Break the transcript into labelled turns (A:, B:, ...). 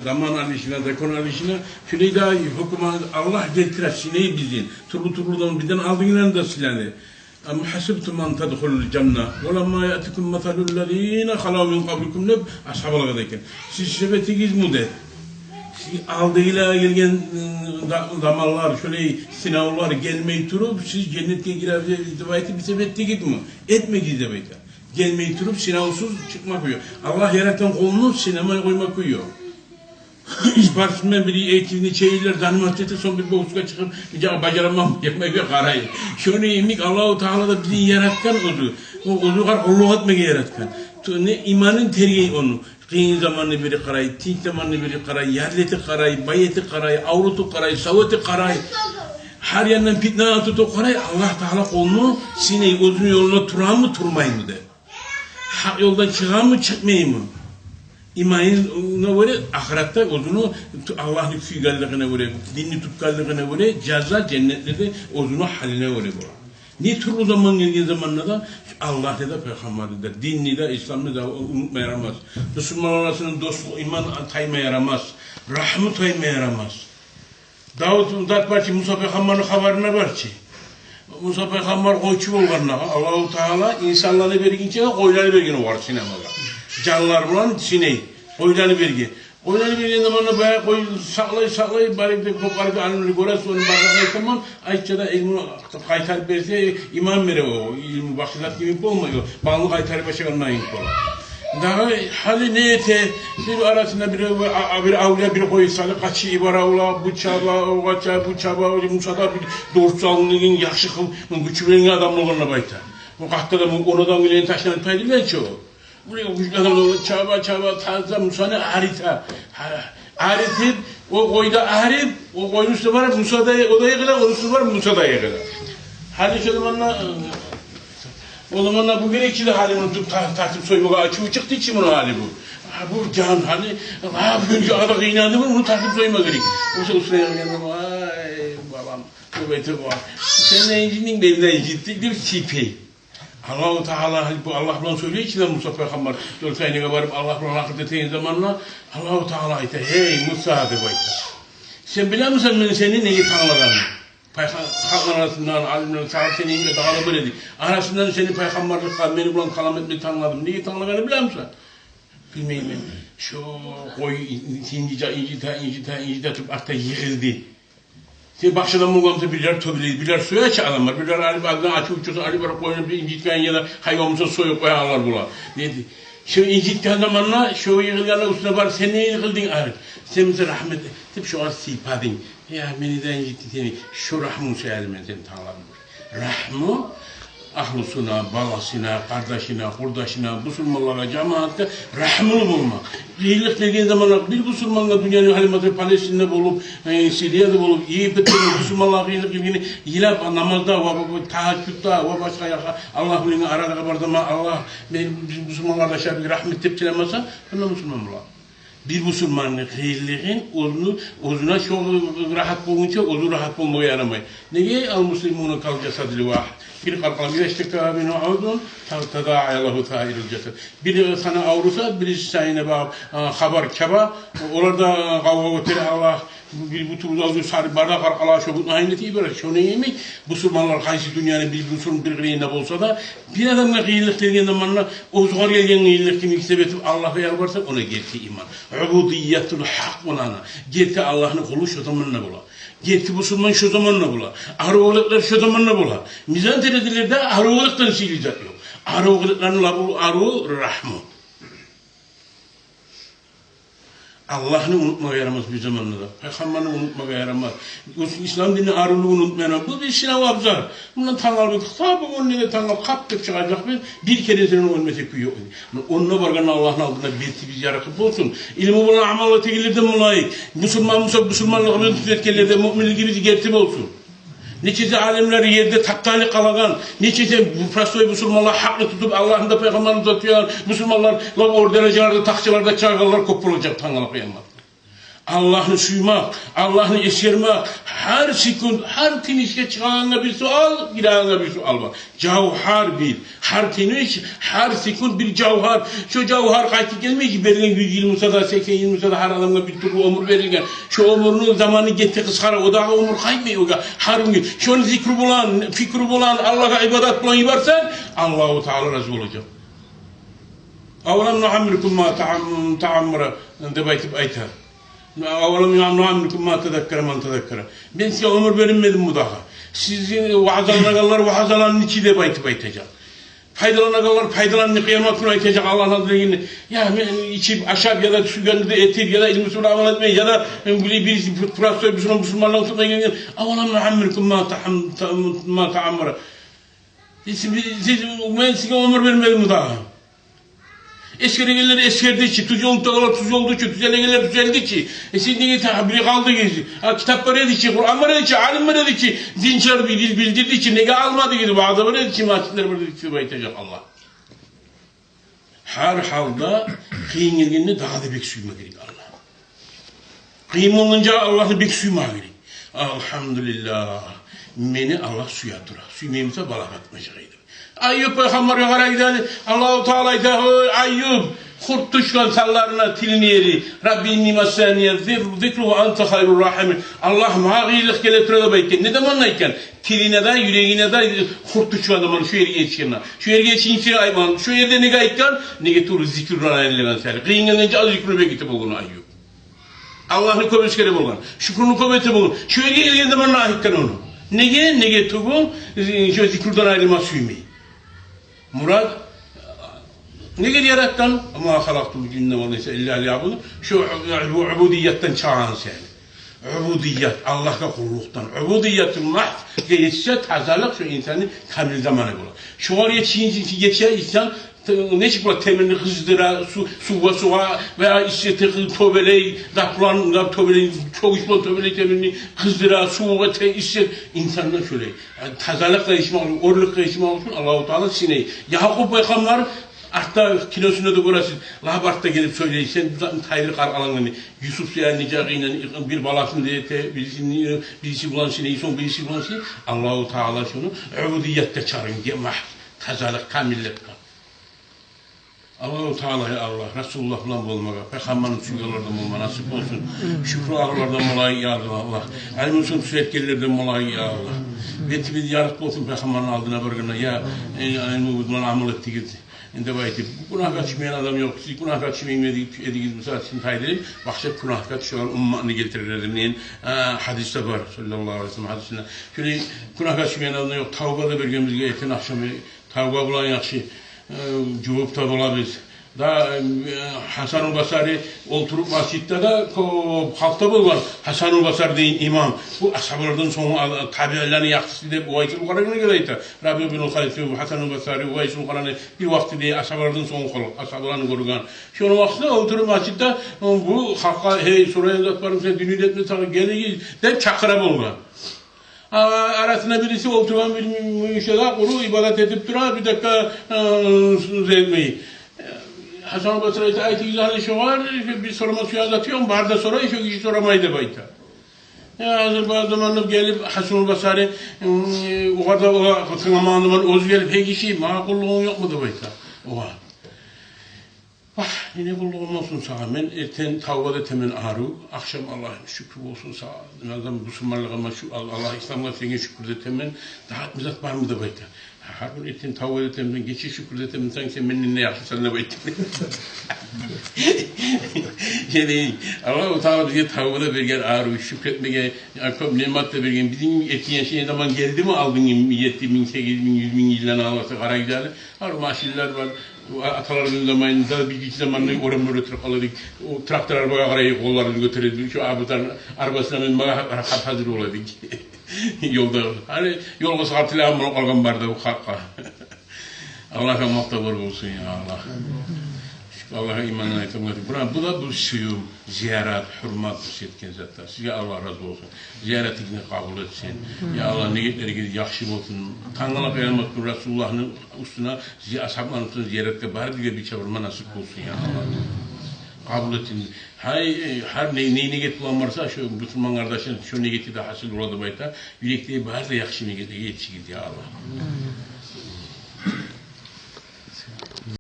A: Zaman alışına, dekon alışına, şöyle daha hükuma Allah getirir sineyi bizin. Turludan birden aldığından da sileni. Ama hasibtum an tadkhulul cennet. Ve lemma ya'tikum meselul lezine halav min qablikum ne ashabul gadayken. Siz şebetigiz mudet. Aldığıyla gelgen zamanlar, şöyle sınavlar gelmeyi turup siz cennete girebiliriz. Bir sebette gitme. Etme gidebeyte. Gelmeyi turup sınavsız çıkmak uyuyor. Allah yaratan kolunu sinemaya koymak uyuyor. İspartmen biri eğitimini çeyirler, Danimarka'da son bir boğuşka çıkıp bir bacaramam yapmayı bir karayı. Şunu yemek Allah-u Teala da bizi yaratkan odu. O odu var Allah etmeye yaratkan. Ne imanın tergiyi onu. Kıyın zamanı biri karayı, tinç zamanı biri karayı, yerleti karayı, bayeti karayı, avrutu karayı, savati karayı. Her yandan fitne atı karayı. Allah Teala kolunu sineyi uzun yoluna turan mı turmayın mı de. Hak yoldan çıkan mı çıkmayın mı? İmanına göre ahirette odunu Allah'ın füygallıkına göre, dinini tutkallıkına göre ceza cennetlerde odunu haline göre bu. Ne tür o zaman geldiği zamanla da Allah'ta da Peygamber'de de, dinli de, İslam'da da unutma yaramaz. Müslüman arasının dostluğu, iman tayma yaramaz. Rahmet tayma yaramaz. Davut Datbaçı Musa Peygamber'in haberine var ki. Musa Peygamber koyçu olgarına Allah-u Teala insanları vergince koyları vergini var sinemada. Canlılar bulan sineyi, koyulanı vergi. Koyulanı verginin zamanında bayağı koyu saklayıp bari bir koparıp alınır görürse onun bardağına tamam. Ayça'da ilmi kaytarıp verse imam verir o. İlmi bakışlat gibi olmuyor. Bağlı kaytarıp başkanına yiyip olur. Daha hali niyete bir arasında bir avliya bir koysalı kaçı ibara ola bu çaba o kaça bu çaba o Musa'da bir doğrusalının yakşı güçlüğün adam olduğuna bayta. Bu kahtada oradan gelen taşların paydılar çoğu. Buraya güçlü çaba tarzda Musa'nın harita. Haritip o koyda harip o koyun üstü var Musa'da odaya kadar onun üstü var Musa'da kadar. Hali şu zamanla o zamanlar bu gerekçili halini tutup tartip soymaya açığı çıktı için bunun hali bu. Bu can hani önce adak inandı mı onu tartip soyma gerek. Oysa usraya geldim vay babam bu beti var. Senin incinin belinden incittik bir tipi. Allah-u Teala bu Allah bilen söylüyor ki de Musa Peygamber dört aynaya varıp Allah bilen akıl eteğin zamanla Allah-u Teala ayette hey Musa de bayta. Sen bilir misin ben seni neyi tanımadığını? Halklar arasından, alimlerin sahabetinle dağılı böyledik. Arasından seni peygamberlikle, beni bulan kalam etmeyi tanımadım. Neyi tanımadığını biliyor musun? Bilmeyeyim ben. Şu koy incite tutup artık yıkıldı. Sen başladan bulgamsa birer töbüleydi, birer suya çağ adamlar. Birer Ali adına açı uçuyorsa Ali bara koyunu bir incitken ya da hayvanımıza soyup koyanlar bula. Dedi. Şu incitken zamanla, şu yıkılganla üstüne var, sen neye yıkıldın ağrı? Sen bize rahmet, tip şu an sipadın. Ya beni de incitti seni, şu rahmı söyledim ben seni tanımadım. Rahmı, ahlusuna, balasına, kardeşine, kurdaşına, Müslümanlara, cemaatte rahmını bulmak. İyilik dediğin zamanlar bir Müslümanla dünyanın halimatı Palestin'de bulup, Suriye'de bulup, iyi bitirip Müslümanlar iyilik gibi yilap namazda, tahaccüdda, başka yaka, Allah bilini arada kabardama, Allah bizim Müslümanlarda şöyle bir rahmet tepkilemezse, bunlar Müslüman bular. Bir Müslümanın hayırlığın uzuna çok rahat bulunca ozu rahat bulmaya yaramayı. Neye al-Müslümunu kal cesadili vahid. Bir kalkala bir eştekta binu avdun tadâ'a lahu sâiril cesed. Biri sana avrusa, birisi sayine haber keba. Orada kavga götürü Allah bir buturda uzun sarı bardak arkala şu bu ayneti ibaret. Şunu yemek Müslümanlar kaysı dünyanın bir Müslüman bir greyinde olsa da bir adamla kıyılık dediğin zamanla o zor gelgen kıyılık kimi sebetip Allah'a yalvarsa ona gerti iman. Ubudiyetul hak olana. Gerti Allah'ın kulu şu zamanla bula. Gerti Müslüman şu zamanla bula. Arıoğuluklar şu zamanla bula. Mizan teredilerde arıoğuluktan silecek yok. Arıoğulukların arı rahmu. Allah'ını unutmaya yaramaz bir zamanla da. Peygamberini unutmaya yaramaz. İslam dinini arılığını unutmaya yaramaz. Bu bir sınav abzar. Bundan tangal bir tabi onun ne tangal kaptık çıkacak bir kere senin ölmesi kuyuyor. Onunla vargan Allah'ın altında bir biz yaratıp olsun. İlmi bulan amalla tekilirde mulayık. Müslümanlığı tüzetkelerde mümin gibi gertip olsun. Neçesi alimler yerde taktali kalagan, neçesi Frasoy Müslümanlar haklı tutup Allah'ın da peygamberini uzatıyor, Müslümanlar o derecelarda, takçılarda çağırırlar, kopulacak tanrılar kıyamet. Allah'ını suymak, Allah'ını esirmek, her sekund, her tinişe çıkanına bir sual, girağına bir sual var. Cevher bir, her tiniş, her sekund bir cevher. Şu cevher kayıtı gelmiyor ki, verilen 120 sada, 80-20 sada her adamına bir türlü ömür verilgen. Şu ömrünün zamanı gitti kıskara, o da ömür kaymıyor. Her gün, şunu zikri bulan, fikri bulan, Allah'a ibadet bulan yaparsan, Allah-u Teala razı olacak. Avlam nuhammirukum ma ta'ammara, de baytip ayta. Avlam nuhammirukum ma tedekkere man tedekkere. Ben size ömür verilmedim bu daha. Sizin vaazlananlar vaazlananın içi de baytip aytacak. Faydalananlar faydalananı kıyamet günü aytacak Allah'ın adıyla. Ya içip aşağı ya da su gönlünde etir ya da ilmi sura amal etmeyin ya da birisi profesör bir Müslümanlığı tutmayın. Avlam nuhammirukum ma ta'ammara. Ben size ömür vermedim bu daha. Eskerigeler eskerdi tuz yoldalar tuz oldu ki, tüzelegeler tüzeldi ki. Siz niye biri kaldı ki, kitap var dedi ki, Kur'an var dedi ki, alim var dedi ki, dinçer bir dil bildirdi ki, nege almadı gibi, bazı var dedi ki, masitler var dedi ki, baytacak Allah. Her halde kıyın ilgini daha da bek suyma gerek Allah. Kıyım olunca Allah'ı bek suyma gerek. Elhamdülillah. Beni Allah suya durar. Suymeyimse balak atmayacağıydı. Ayyub peygamber yukarı gider. Allah-u Teala der, Ayyub kurt düşkan sallarına tilini yeri. Rabbi nimasaniye zikruhu ente hayrur rahimin. Allah mağilik geletire bayken. Ne zamanlayken? Tiline de yüreğine de kurt düşkan zaman şu yeri geçkenler. Şu yeri geçince ayman. Şu yerde ne gayken? Ne geturu zikruna elinden ser. Kıyıngence az zikrunu bekite bulun Ayyub. Allah'ın kuvvetleri bulun. Şükrünü kuvveti bulun. Şu yeri geldiği zaman nahikten onu. Nege tuğun? Şu zikrundan ayrılmaz suymayı. Murad ne kadar yarattan ama halaktul cinne ve insa illa liyabudun şu ubudiyetten çağıran sen. Ubudiyet Allah'a kulluktan. Ubudiyetin mahv geçse tazalık şu insanı kamil zamanı bulur. Şu var geçe insan ne çıkıyor temelini hızdıra suva veya işte tövbeleyi daplan tövbeleyi çok işman tövbeleyi temelini hızdıra suva işte insanlar şöyle tazalıkla işman olur orlukla işman olsun Allah-u Teala sineyi Yakup peygamber hatta kilosunu da görürsün labartta gelip söyleysen tayrı alanını Yusuf ya nicagıyla bir balasını diye birisi bulan sineyi son birisi bulan sineyi Allah-u Teala şunu ubudiyette çağırın diye tazalık kamillet Allah-u Teala'ya Allah, Resulullah falan olmağa, Peygamber'in suyulardan olma nasip olsun. Şükrü ağırlardan olayı ya Allah. Elmusun süreklilerden olayı ya Allah. Betimiz yaratlı olsun Peygamber'in aldığına bırgına ya elmumuzdan amel ettik. Ende baytip, günah kaçmayan adam yok. Siz günah kaçmayın ediniz mesela sizin taydırın. Bakşak günah kaçışan ummanını getirirlerdim. Neyin hadiste var sallallahu aleyhi ve sellem hadisinde. Şöyle günah kaçmayan adam yok. Tavba da bir gömüzge eten akşamı tavba bulan yakşı. Cevap da olabilir. Da Hasan-ı Basri oturup vasıtta da halkta bulgan Hasan-ı Basri deyin imam. Bu ashablardan sonra tabi'lerini yaktısı deyip Uvaysul Qarani'ne geleydi. Rabi bin Khalife Hasan-ı Basri Uvaysul Qarani bir vakti diye ashablardan sonra ashablarını korugan. Şunu vaxtında oturup vasıtta bu halka hey soraya zat varım sen dünyada etme sana geliyiz deyip çakıra bulgan. Arasında birisi oturan bir müşahede kuru ibadet edip durar bir dakika zeymeyi. Hasan-ı Basri'de ayet-i güzel şu var bir sorma suya atıyorum barda sonra şu kişi soramayı da bayta. Hazır bazı zamanlar gelip Hasan-ı Basri o kadar o kınamandıman öz gelip hey kişi makulluğun yok mu da bayta. Oha. Yine kulluğum olsun sana. Ben erten tavbada temen ağrı. Akşam Allah'ın şükrü olsun sana. Nazam Müslümanlığıma Allah İslam'la seni şükür de temen. Daha mizat var mı da bayta. Her gün erten tavbada temen. Geçi şükür de temen. Sanki sen benim ne yaptın sen ne bayta. Yani Allah-u Teala bize tavbada vergen ağrı. Şükretmeye, nimetle vergen. Bizim etkiyen şey zaman geldi mi aldın 7 bin, 8 bin, 100 bin yıldan alması kara güzel. Var maşiller var. Atalarımızın zamanında bir iki zamanında oranı öğretirip alırdık. O traktör arabaya karayı kollarını götürürdük. Şu abilerin arabasına binmeye hazır oladık. Yolda. Hani yolda saatile amına kalkan barda bu hakka. Allah'a muhtabar olsun ya Allah. Allah'a imanına itimat edin. Bu da bu suyum, ziyaret, hürmet etken zaten. Size Allah razı olsun. Ziyaretini kabul etsin. Ya Allah niyetleri gibi yaxşı olsun. Tanrı'na kıyamettir Resulullah'ın üstüne size ashablarınızın ziyarette bari bir çevirme nasip olsun ya Allah. kabul etsin. Her neyine get bulan varsa şu Müslüman kardeşler şu negeti de hasıl oladı bayta. Yürekte bahar da yakşı negeti yetişir ya Allah.